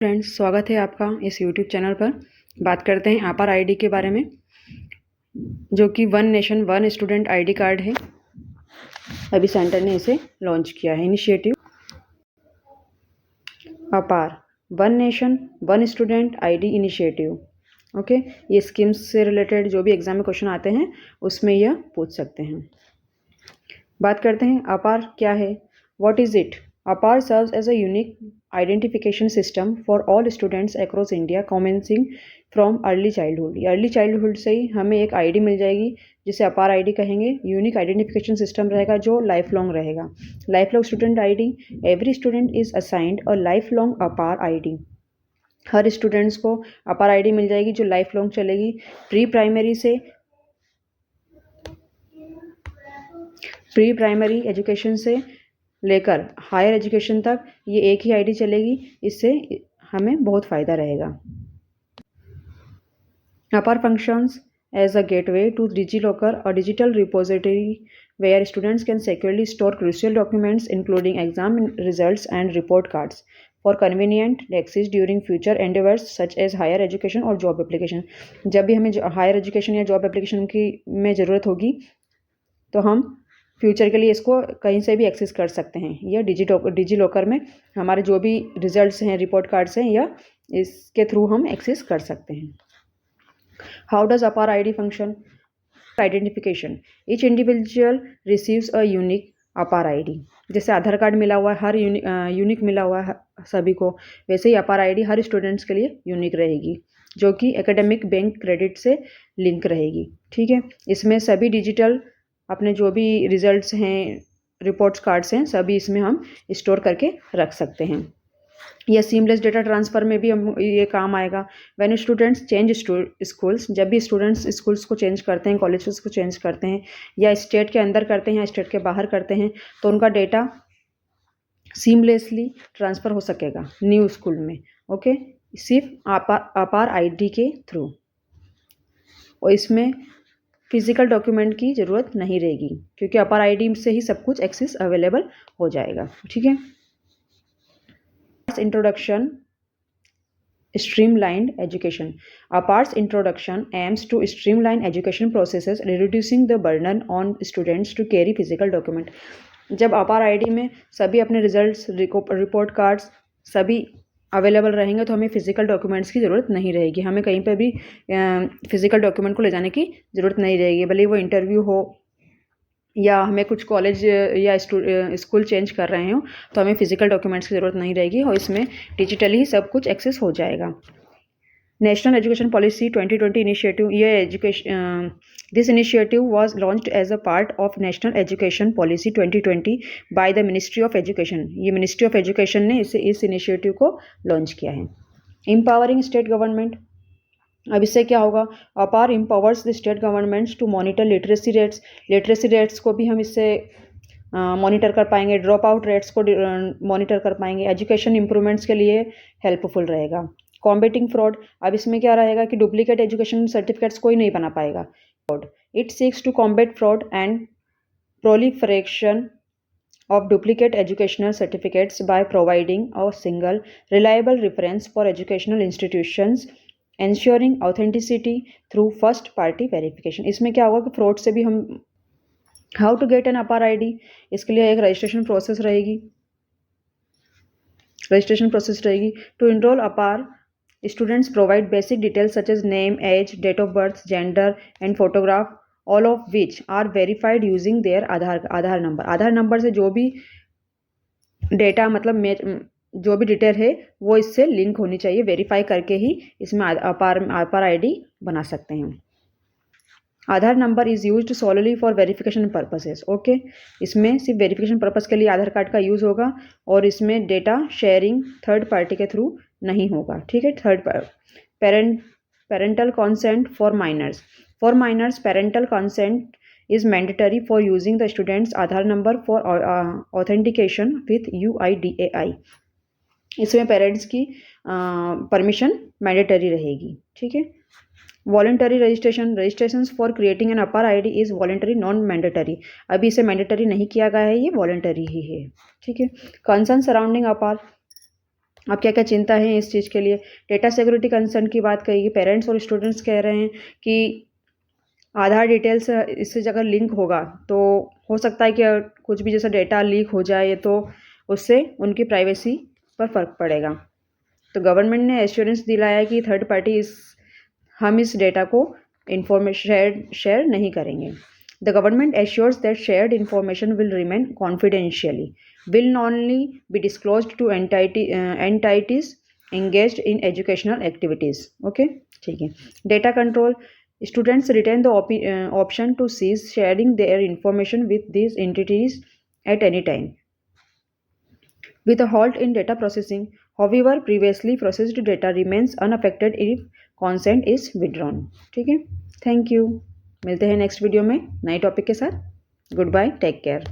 Friends, स्वागत है आपका इस यूट्यूब चैनल पर। बात करते हैं अपार आईडी के बारे में, जो कि one nation one student ID card है। अभी सेंटर ने इसे लॉन्च किया है। इनिशिएटिव अपार one nation one student ID initiative. Okay, ये स्कीम्स से रिलेटेड जो भी एग्जाम में क्वेश्चन आते हैं उसमें यह पूछ सकते हैं। बात करते हैं अपार क्या है, what is it. APAR serves as a unique identification system for all students across India, commencing from early childhood. Early childhood से ही हमें एक आईडी मिल जाएगी जिसे अपार आईडी कहेंगे। यूनिक आइडेंटिफिकेशन सिस्टम रहेगा जो लाइफ लॉन्ग रहेगा। Life long student ID, every student is assigned a life long अपार आईडी। हर स्टूडेंट्स को अपार आईडी मिल जाएगी जो लाइफ लॉन्ग चलेगी। प्री प्राइमरी एजुकेशन से लेकर हायर एजुकेशन तक ये एक ही आईडी चलेगी। इससे हमें बहुत फ़ायदा रहेगा। APAAR functions as a gateway to DigiLocker, a digital repository where students can securely store crucial documents including exam results and report cards for convenient access during future endeavors such as higher education और job application। जब भी हमें higher education या job application की में ज़रूरत होगी तो हम फ्यूचर के लिए इसको कहीं से भी एक्सेस कर सकते हैं। या डिजी लॉकर में हमारे जो भी रिजल्ट्स हैं, रिपोर्ट कार्ड्स हैं, या इसके थ्रू हम एक्सेस कर सकते हैं। हाउ डज अपार ID function. Identification, each individual receives a unique अपार आईडी। जैसे आधार कार्ड मिला हुआ है, हर यूनिक मिला हुआ है सभी को, वैसे ही अपार आईडी हर स्टूडेंट्स के लिए यूनिक रहेगी, जो कि एकेडमिक बैंक क्रेडिट से लिंक रहेगी। ठीक है, इसमें सभी डिजिटल अपने जो भी रिजल्ट्स हैं, रिपोर्ट्स कार्ड्स हैं, सभी इसमें हम स्टोर करके रख सकते हैं। या सीमलेस डेटा ट्रांसफ़र में भी हम ये काम आएगा। व्हेन स्टूडेंट्स चेंज स्कूल्स, जब भी स्टूडेंट्स स्कूल्स को चेंज करते हैं, कॉलेजेस को चेंज करते हैं, या स्टेट के अंदर करते हैं या स्टेट के बाहर करते हैं, तो उनका डेटा सीमलेसली ट्रांसफ़र हो सकेगा न्यू स्कूल में। ओके, सिर्फ अपार आईडी के थ्रू। और इसमें फिजिकल डॉक्यूमेंट की ज़रूरत नहीं रहेगी क्योंकि अपार आईडी से ही सब कुछ एक्सेस अवेलेबल हो जाएगा। ठीक है। Introduction, streamlined education. APAAR's introduction aims to streamline education processes, reducing the burden on students to carry physical document. जब अपार आईडी में सभी अपने रिजल्ट्स, रिपोर्ट कार्ड्स सभी अवेलेबल रहेंगे तो हमें फ़िज़िकल डॉक्यूमेंट्स की ज़रूरत नहीं रहेगी। हमें कहीं पर भी फ़िज़िकल डॉक्यूमेंट को ले जाने की ज़रूरत नहीं रहेगी, भले वो इंटरव्यू हो या हमें कुछ कॉलेज या स्कूल चेंज कर रहे हो, तो हमें फ़िज़िकल डॉक्यूमेंट्स की ज़रूरत नहीं रहेगी और इसमें डिजिटली सब कुछ एक्सेस हो जाएगा। नेशनल एजुकेशन पॉलिसी 2020 इनिशिएटिव, ये this initiative was launched as a part of National Education Policy 2020 by the Ministry of Education। ये मिनिस्ट्री ऑफ एजुकेशन ने इस इनिशिएटिव को लॉन्च किया है। एम्पावरिंग स्टेट गवर्नमेंट, अब इससे क्या होगा, APAAR empowers the state governments to monitor literacy rates. Literacy rates को भी हम इससे मॉनिटर कर पाएंगे, ड्रॉप आउट रेट्स को मॉनिटर कर पाएंगे। एजुकेशन इंप्रूवमेंट्स के लिए हेल्पफुल रहेगा। कॉम्बेटिंग फ्रॉड, अब इसमें क्या रहेगा कि डुप्लीकेट एजुकेशन सर्टिफिकेट्स कोई नहीं बना पाएगा। It seeks to combat fraud and proliferation of duplicate educational certificates by providing a single reliable reference for educational institutions, ensuring authenticity through first party verification। इसमें क्या होगा कि फ्रॉड से भी हम, हाउ टू गेट एन अपार ID, इसके लिए एक रजिस्ट्रेशन प्रोसेस रहेगी। To enroll APAAR, students provide basic details such as name, age, date of birth, gender and photograph, all of which are verified using their Aadhaar number. Aadhaar number से जो भी data, मतलब जो भी डिटेल है वो इससे लिंक होनी चाहिए। वेरीफाई करके ही इसमें अपार आईडी बना सकते हैं। Aadhaar number is used solely for verification purposes. Okay, इसमें सिर्फ वेरिफिकेशन पर्पस के लिए आधार कार्ड का यूज़ होगा और इसमें डेटा शेयरिंग थर्ड पार्टी के थ्रू नहीं होगा। ठीक है। Parental consent for minors. For minors, parental consent is mandatory for using the student's Aadhaar number for authentication with UIDAI। इसमें पेरेंट्स की परमिशन मैंडेटरी रहेगी। ठीक है। Voluntary registration for creating an अपार ID is voluntary, non mandatory. अभी इसे mandatory नहीं किया गया है, ये वॉलंटरी ही है। ठीक है। कंसर्न सराउंडिंग अपार, आप क्या क्या चिंता है इस चीज़ के लिए। डेटा सिक्योरिटी कंसर्न की बात कही, पेरेंट्स और स्टूडेंट्स कह रहे हैं कि आधार डिटेल्स इससे अगर लिंक होगा तो हो सकता है कि कुछ भी जैसा डेटा लीक हो जाए तो उससे उनकी प्राइवेसी पर फ़र्क पड़ेगा। तो गवर्नमेंट ने एश्योरेंस दिलाया है कि थर्ड पार्टी हम इस डेटा को इंफॉर्मेशन शेयर नहीं करेंगे। The government assures that shared information will remain confidentiality, will only be disclosed to entities engaged in educational activities. Okay, ठीक है। Data control, students retain the option to cease sharing their information with these entities at any time with a halt in data processing. However, previously processed data remains unaffected if consent is withdrawn. ठीक है, thank you. मिलते हैं next video में नए topic के साथ। Goodbye, take care.